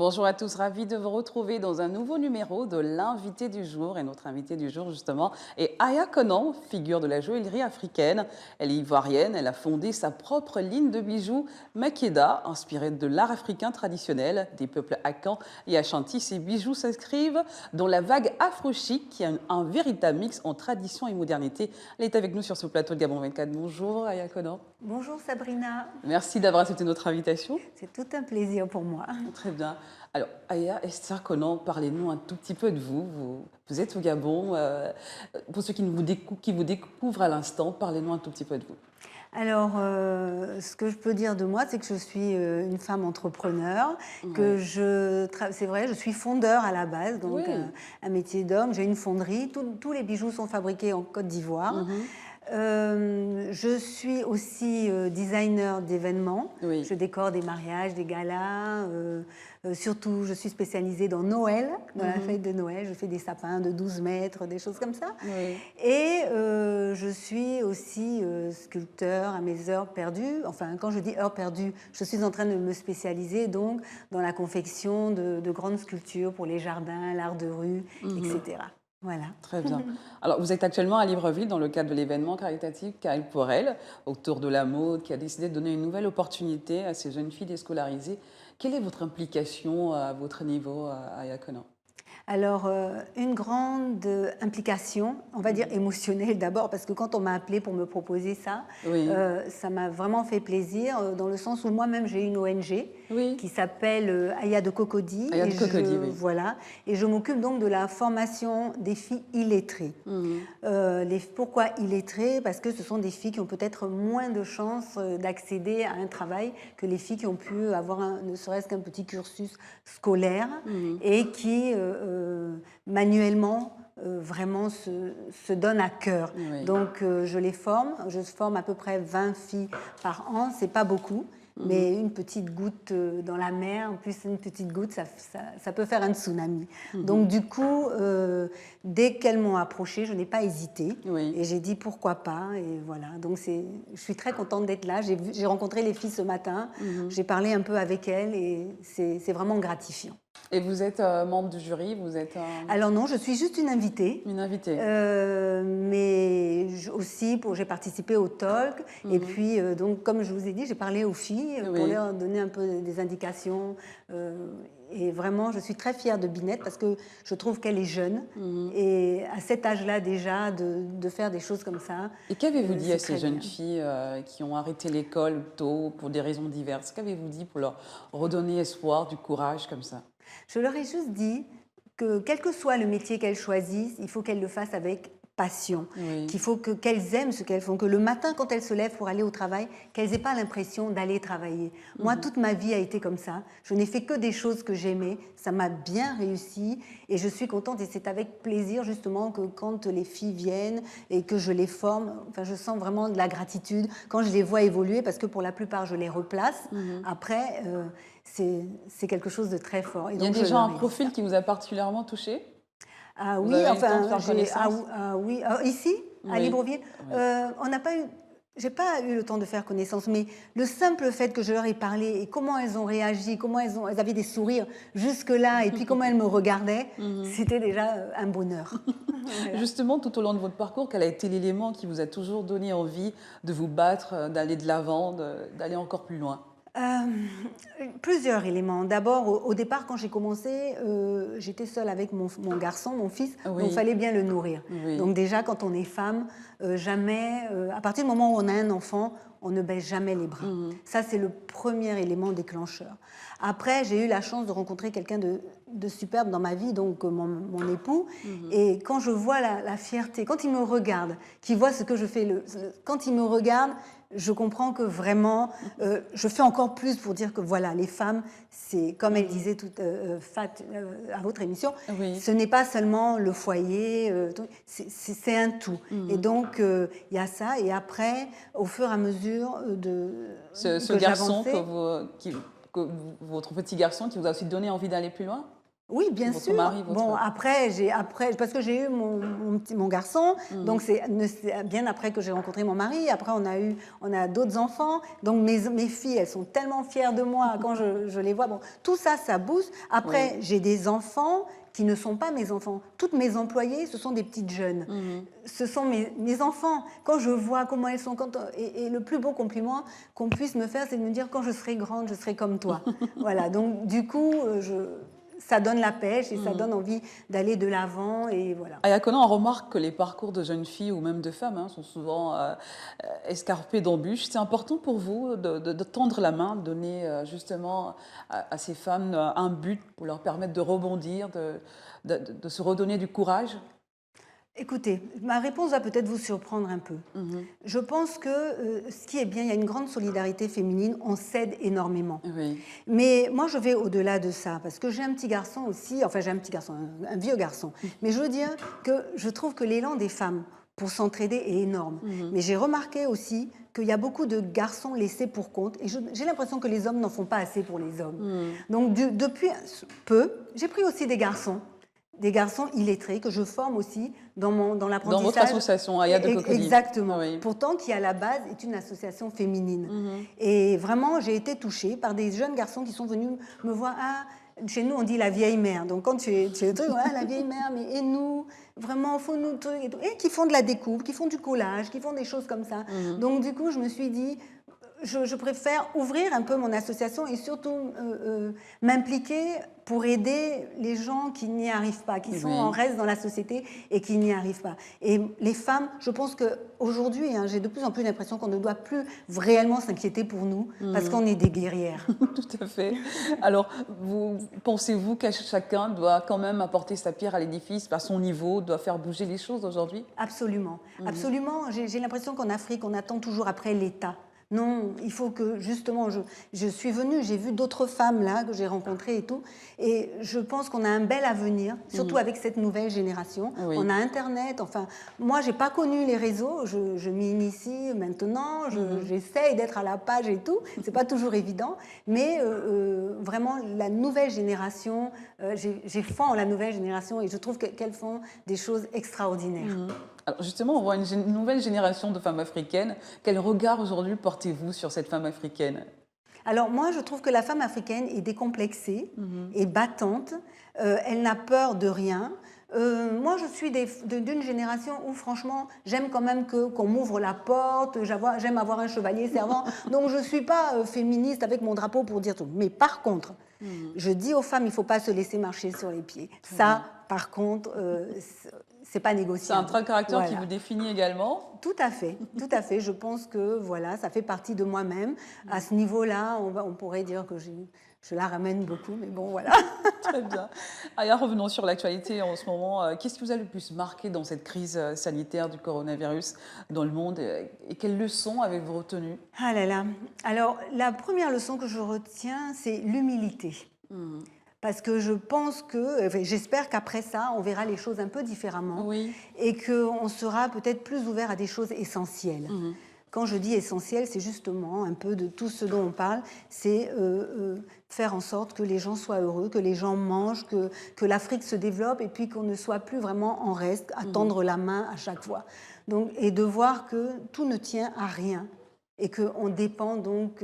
Bonjour à tous, ravi de vous retrouver dans un nouveau numéro de l'invité du jour. Et notre invité du jour, justement, est Aya Conan, figure de la joaillerie africaine. Elle est ivoirienne, elle a fondé sa propre ligne de bijoux Makeda, inspirée de l'art africain traditionnel des peuples Akan et Ashanti. Ces bijoux s'inscrivent dans la vague afro-chic, qui a un véritable mix en tradition et modernité. Elle est avec nous sur ce plateau de Gabon 24. Bonjour Aya Conan. Bonjour Sabrina, Merci d'avoir accepté notre invitation. c'est tout un plaisir pour moi. Très bien. Alors, Aya Esther Conan, parlez-nous un tout petit peu de vous. Vous êtes au Gabon. Pour ceux qui vous découvrent à l'instant, parlez-nous un tout petit peu de vous. Alors, ce que je peux dire de moi, c'est que je suis une femme entrepreneur, que Oui. c'est vrai, je suis fondeur à la base, donc Oui. un métier d'homme. J'ai une fonderie, tous les bijoux sont fabriqués en Côte d'Ivoire. Mhm. Je suis aussi designer d'événements. Oui. Je décore des mariages, des galas. Surtout, je suis spécialisée dans Noël, dans la fête de Noël. Je fais des sapins de 12 mètres, des choses comme ça. Oui. Et je suis aussi sculpteur à mes heures perdues. Enfin, quand je dis heures perdues, je suis en train de me spécialiser donc dans la confection de grandes sculptures pour les jardins, l'art de rue, etc. Voilà. Très bien. Alors, vous êtes actuellement à Libreville dans le cadre de l'événement caritatif Kyle pour elle, autour de la mode, qui a décidé de donner une nouvelle opportunité à ces jeunes filles déscolarisées. Quelle est votre implication à votre niveau, Aya Conan? Alors, une grande implication, on va dire émotionnelle d'abord, parce que quand on m'a appelée pour me proposer ça, Oui. ça m'a vraiment fait plaisir, dans le sens où moi-même j'ai une ONG Oui. qui s'appelle Aya de Cocody. Aya de Cocody, oui. Voilà, et je m'occupe donc de la formation des filles illettrées. Pourquoi illettrées? Parce que ce sont des filles qui ont peut-être moins de chances d'accéder à un travail que les filles qui ont pu avoir ne serait-ce qu'un petit cursus scolaire et qui manuellement vraiment se donnent à cœur. Oui. Donc je les forme, je forme à peu près 20 filles par an, c'est pas beaucoup. Mais une petite goutte dans la mer, en plus une petite goutte, ça peut faire un tsunami. Donc du coup, dès qu'elles m'ont approchée, je n'ai pas hésité. Oui. Et j'ai dit pourquoi pas. Et voilà, donc je suis très contente d'être là. J'ai rencontré les filles ce matin, j'ai parlé un peu avec elles et c'est vraiment gratifiant. Et vous êtes membre du jury, vous êtes Alors non, je suis juste une invitée. une invitée. Mais aussi, j'ai participé au talk. Et puis, donc, comme je vous ai dit, j'ai parlé aux filles pour Oui. leur donner un peu des indications. Et vraiment, je suis très fière de Binette parce que je trouve qu'elle est jeune. Et à cet âge-là déjà, de faire des choses comme ça. Et qu'avez-vous dit c'est à ces très jeunes bien. filles qui ont arrêté l'école tôt pour des raisons diverses? Qu'avez-vous dit pour leur redonner espoir, du courage comme ça? Je leur ai juste dit que quel que soit le métier qu'elles choisissent, il faut qu'elles le fassent avec passion, Oui. qu'il faut qu'elles aiment ce qu'elles font, que le matin quand elles se lèvent pour aller au travail, qu'elles n'aient pas l'impression d'aller travailler. Moi, toute ma vie a été comme ça. Je n'ai fait que des choses que j'aimais. Ça m'a bien réussi et je suis contente et c'est avec plaisir justement que quand les filles viennent et que je les forme, enfin, je sens vraiment de la gratitude quand je les vois évoluer parce que pour la plupart, je les replace. Après, c'est quelque chose de très fort. Et Il y a donc, je déjà leur un ai dit profil ça. qui vous a particulièrement touché? Ah Vous oui, avez eu le temps de enfin, faire connaissance? oui, ici, à Oui. Libreville, Oui. on n'a pas eu, j'ai pas eu le temps de faire connaissance, mais le simple fait que je leur ai parlé et comment elles ont réagi, comment elles avaient des sourires jusque-là, et puis comment elles me regardaient, c'était déjà un bonheur. Voilà. Justement, tout au long de votre parcours, quel a été l'élément qui vous a toujours donné envie de vous battre, d'aller de l'avant, d'aller encore plus loin? Plusieurs éléments. D'abord, au départ, quand j'ai commencé, j'étais seule avec mon garçon, mon fils, donc il Oui. fallait bien le nourrir. Oui. Donc déjà, quand on est femme, jamais, à partir du moment où on a un enfant, on ne baisse jamais les bras. Ça, c'est le premier élément déclencheur. Après, j'ai eu la chance de rencontrer quelqu'un de superbe dans ma vie, donc mon époux. Et quand je vois la fierté, quand il me regarde, qu'il voit ce que je fais, quand il me regarde, je comprends que vraiment, je fais encore plus pour dire que voilà, les femmes, c'est comme elle disait à votre émission, Oui. ce n'est pas seulement le foyer, c'est un tout. Et donc, il y a ça. Et après, au fur et à mesure Ce que garçon j'avançais, votre petit garçon qui vous a aussi donné envie d'aller plus loin? Oui, bien Votre sûr. mari, Bon, votre... après, parce que j'ai eu mon garçon, donc c'est bien après que j'ai rencontré mon mari. Après, on a d'autres enfants. Donc mes filles, elles sont tellement fières de moi quand je les vois. Bon, tout ça, ça booste. Après, Oui. j'ai des enfants qui ne sont pas mes enfants. Toutes mes employées, ce sont des petites jeunes. Ce sont mes enfants. Quand je vois comment elles sont, et le plus beau compliment qu'on puisse me faire, c'est de me dire quand je serai grande, je serai comme toi. Voilà. Donc du coup, ça donne la pêche et ça donne envie d'aller de l'avant et voilà. À Yaconan, on remarque que les parcours de jeunes filles ou même de femmes sont souvent escarpés d'embûches. C'est important pour vous de tendre la main, de donner justement à ces femmes un but pour leur permettre de rebondir, de se redonner du courage. Écoutez, ma réponse va peut-être vous surprendre un peu. Mhm. Je pense que ce qui est bien, il y a une grande solidarité féminine, on s'aide énormément. Oui. Mais moi, je vais au-delà de ça, parce que j'ai un petit garçon aussi, enfin j'ai un petit garçon, un vieux garçon. Mais je veux dire que je trouve que l'élan des femmes pour s'entraider est énorme. Mais j'ai remarqué aussi qu'il y a beaucoup de garçons laissés pour compte, et j'ai l'impression que les hommes n'en font pas assez pour les hommes. Donc depuis peu, j'ai pris aussi des garçons illettrés que je forme aussi dans Dans l'apprentissage. votre association, Aya de Cocody. Exactement. Oui. Pourtant, qui à la base est une association féminine. Et vraiment, j'ai été touchée par des jeunes garçons qui sont venus me voir. Ah, chez nous, on dit la vieille mère. Donc, quand tu es le truc, ah, la vieille mère, mais et nous, vraiment, faut nous trucs et tout. Et qui font de la découpe, qui font du collage, qui font des choses comme ça. Donc, du coup, je me suis dit, je préfère ouvrir un peu mon association et surtout m'impliquer pour aider les gens qui n'y arrivent pas, qui sont en reste dans la société et qui n'y arrivent pas. Et les femmes, je pense qu'aujourd'hui, j'ai de plus en plus l'impression qu'on ne doit plus réellement s'inquiéter pour nous parce qu'on est des guerrières. Tout à fait. Alors, pensez-vous que chacun doit quand même apporter sa pierre à l'édifice, à son niveau, doit faire bouger les choses aujourd'hui? Absolument. Absolument. J'ai l'impression qu'en Afrique, on attend toujours après l'État. Non, il faut que, justement, je suis venue, j'ai vu d'autres femmes là que j'ai rencontrées et tout, et je pense qu'on a un bel avenir, surtout avec cette nouvelle génération. Oui. On a Internet, enfin, moi, j'ai pas connu les réseaux, je m'y initie maintenant, j'essaye d'être à la page et tout, c'est pas toujours évident, mais vraiment, la nouvelle génération, j'ai foi en la nouvelle génération et je trouve qu'elles font des choses extraordinaires. Alors justement, on voit une nouvelle génération de femmes africaines. Quel regard aujourd'hui portez-vous sur cette femme africaine? Alors moi, je trouve que la femme africaine est décomplexée et battante. Elle n'a peur de rien. Moi, je suis d'une génération où, franchement, j'aime quand même qu'on m'ouvre la porte, j'aime avoir un chevalier servant. Donc, je ne suis pas féministe avec mon drapeau pour dire tout. Mais par contre, je dis aux femmes, il ne faut pas se laisser marcher sur les pieds. Ça, par contre, c'est pas négociable. C'est un trait de caractère Voilà. qui vous définit également? Tout à fait, tout à fait. Je pense que voilà, ça fait partie de moi-même. À ce niveau-là, on pourrait dire que je la ramène beaucoup, mais bon, voilà. Très bien. Aya, revenons sur l'actualité en ce moment. Qu'est-ce qui vous a le plus marqué dans cette crise sanitaire du coronavirus dans le monde et quelles leçons avez-vous retenues? Ah là là. Alors, la première leçon que je retiens, c'est l'humilité. Parce que je pense j'espère qu'après ça, on verra les choses un peu différemment et qu'on sera peut-être plus ouvert à des choses essentielles. Quand je dis essentiel, c'est justement un peu de tout ce dont on parle, c'est faire en sorte que les gens soient heureux, que les gens mangent, que l'Afrique se développe et puis qu'on ne soit plus vraiment en reste, à tendre la main à chaque fois. Donc, et de voir que tout ne tient à rien et qu'on dépend donc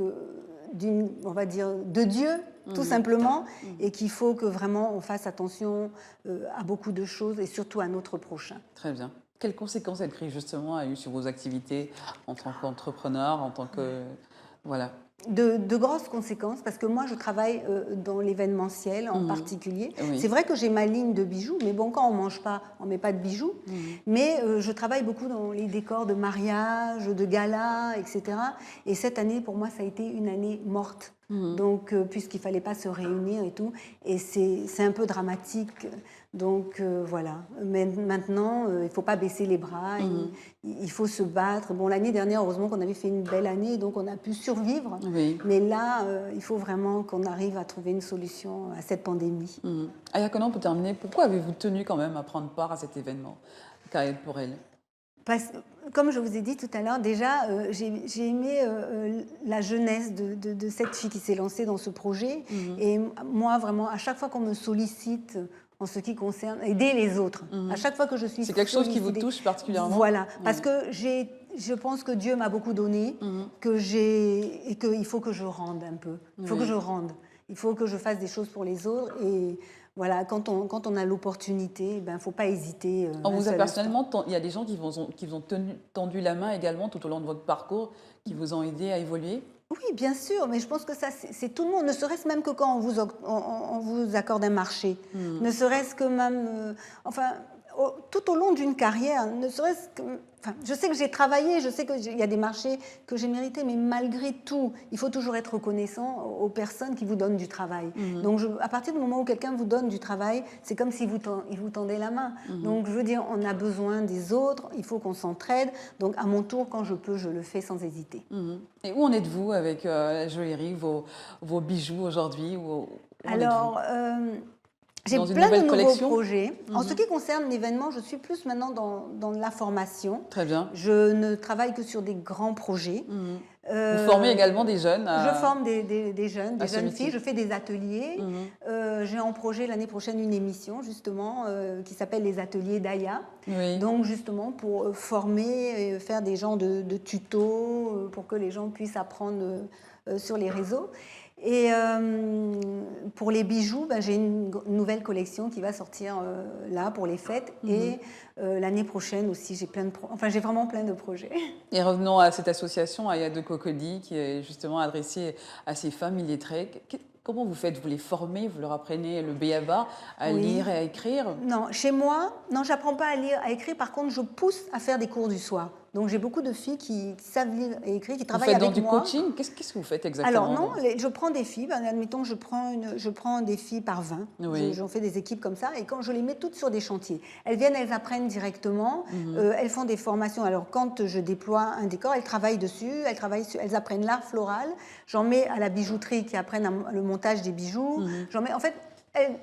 on va dire, de Dieu, tout simplement, et qu'il faut que vraiment on fasse attention à beaucoup de choses et surtout à notre prochain. Très bien. Quelles conséquences cette crise, justement, a eu sur vos activités en tant qu'entrepreneur, en tant que... Voilà. De grosses conséquences, parce que moi, je travaille dans l'événementiel en particulier. Oui. C'est vrai que j'ai ma ligne de bijoux, mais bon, quand on ne mange pas, on ne met pas de bijoux. Mais je travaille beaucoup dans les décors de mariage, de galas, etc. Et cette année, pour moi, ça a été une année morte. Donc, puisqu'il ne fallait pas se réunir et tout. Et c'est un peu dramatique. Donc, voilà. Mais maintenant, il ne faut pas baisser les bras. Il faut se battre. Bon, l'année dernière, heureusement qu'on avait fait une belle année, donc on a pu survivre. Mais là, il faut vraiment qu'on arrive à trouver une solution à cette pandémie. Aya Konan, pour terminer, pourquoi avez-vous tenu quand même à prendre part à cet événement, Karel Porel? Comme je vous ai dit tout à l'heure, déjà, j'ai aimé la jeunesse de cette fille qui s'est lancée dans ce projet. Et moi, vraiment, à chaque fois qu'on me sollicite en ce qui concerne aider les autres, à chaque fois que je suis C'est quelque chose qui vous touche particulièrement? Voilà, parce que je pense que Dieu m'a beaucoup donné, et qu'il faut que je rende un peu. Il faut que je rende. Il faut que je fasse des choses pour les autres. Et voilà, quand on a l'opportunité, il ne faut pas hésiter. On vous a personnellement, il y a des gens qui vous ont tendu la main également tout au long de votre parcours, qui vous ont aidé à évoluer? Oui, bien sûr, mais je pense que ça, c'est tout le monde, ne serait-ce même que quand on vous accorde un marché, ne serait-ce que même, enfin, tout au long d'une carrière, ne serait-ce que... Enfin, je sais que j'ai travaillé, je sais qu'il y a des marchés que j'ai mérités, mais malgré tout, il faut toujours être reconnaissant aux personnes qui vous donnent du travail. Donc, à partir du moment où quelqu'un vous donne du travail, c'est comme s'il vous tendait la main. Donc, je veux dire, on a besoin des autres, il faut qu'on s'entraide. Donc, à mon tour, quand je peux, je le fais sans hésiter. Et où en êtes-vous avec la joaillerie, vos bijoux aujourd'hui? Alors... j'ai plein de nouveaux projets. En ce qui concerne l'événement, je suis plus maintenant dans la formation. Très bien. Je ne travaille que sur des grands projets. Vous formez également des jeunes? Je forme des jeunes filles. Je fais des ateliers. J'ai en projet l'année prochaine une émission, justement, qui s'appelle les ateliers d'Aya. Oui. Donc, justement, pour former, faire des genres de tutos, pour que les gens puissent apprendre sur les réseaux. Et pour les bijoux, j'ai une nouvelle collection qui va sortir là pour les fêtes. Et l'année prochaine aussi, j'ai vraiment plein de projets. Et revenons à cette association Aya de Cocody qui est justement adressée à ces femmes illettrées. Comment vous faites? Vous les formez, vous leur apprenez le b.a.-ba à lire et à écrire? Non, chez moi, non, j'apprends pas à lire, à écrire. Par contre, je pousse à faire des cours du soir. Donc, j'ai beaucoup de filles qui savent lire et écrire, qui travaillent avec moi. Vous faites dans du coaching? Qu'est-ce que vous faites exactement? Alors non, je prends des filles. Admettons, je prends des filles par 20. Oui. J'en fais des équipes comme ça. Et quand je les mets toutes sur des chantiers, elles viennent, elles apprennent directement. Elles font des formations. Alors, quand je déploie un décor, elles travaillent dessus. Elles apprennent l'art floral. J'en mets à la bijouterie qui apprennent le montage des bijoux. J'en mets, en fait,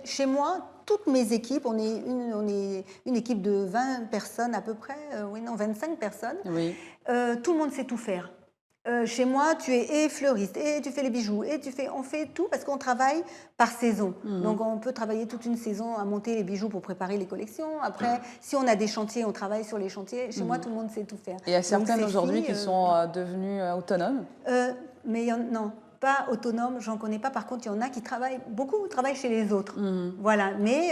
chez moi, toutes mes équipes, on est une équipe de 20 personnes à peu près, 25 personnes. Oui. Tout le monde sait tout faire. Chez moi, tu es fleuriste, et tu fais les bijoux, on fait tout parce qu'on travaille par saison. Donc, on peut travailler toute une saison à monter les bijoux pour préparer les collections. Après, si on a des chantiers, on travaille sur les chantiers. Chez moi, tout le monde sait tout faire. Et il y a certaines aujourd'hui qui sont devenues autonomes? Mais non. Pas autonome, j'en connais pas. Par contre, il y en a qui beaucoup travaillent chez les autres. Voilà, mais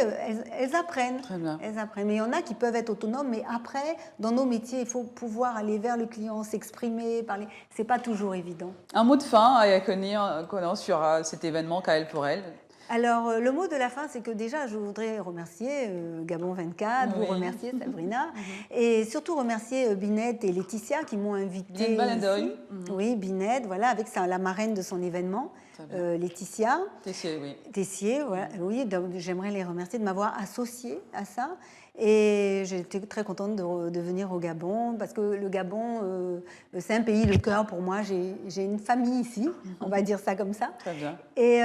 elles apprennent. Très bien. Elles apprennent. Mais il y en a qui peuvent être autonomes, mais après, dans nos métiers, il faut pouvoir aller vers le client, s'exprimer, parler. C'est pas toujours évident. Un mot de fin, Aya Konon, sur cet événement KL pour elle? Alors, le mot de la fin, c'est que déjà, je voudrais remercier Gabon 24, vous remercier Sabrina, et surtout remercier Binette et Laetitia qui m'ont invitée ici. Oui, Binette, voilà, avec la marraine de son événement, Laetitia. Tessier, oui. Tessier, voilà, oui, j'aimerais les remercier de m'avoir associée à ça. Et j'étais très contente de venir au Gabon, parce que le Gabon, c'est un pays de cœur pour moi. J'ai une famille ici, on va dire ça comme ça. Très bien. Et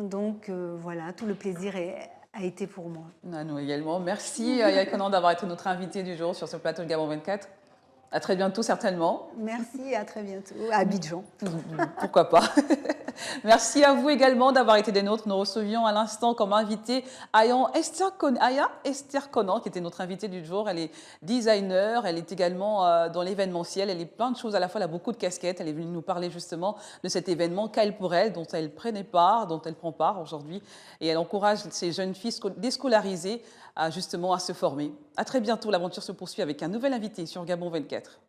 donc, voilà, tout le plaisir a été pour moi. Nous également. Merci, Aya Konon, d'avoir été notre invitée du jour sur ce plateau de Gabon 24. À très bientôt, certainement. Merci, à très bientôt. À Abidjan. Pourquoi pas. Merci à vous également d'avoir été des nôtres. Nous recevions à l'instant comme invitée Aya Esther Konon, qui était notre invitée du jour. Elle est designer, elle est également dans l'événementiel. Elle est plein de choses à la fois, elle a beaucoup de casquettes. Elle est venue nous parler justement de cet événement KL pour elle, dont elle prenait part, dont elle prend part aujourd'hui. Et elle encourage ces jeunes filles déscolarisées justement à se former. À très bientôt, l'aventure se poursuit avec un nouvel invité sur Gabon 24.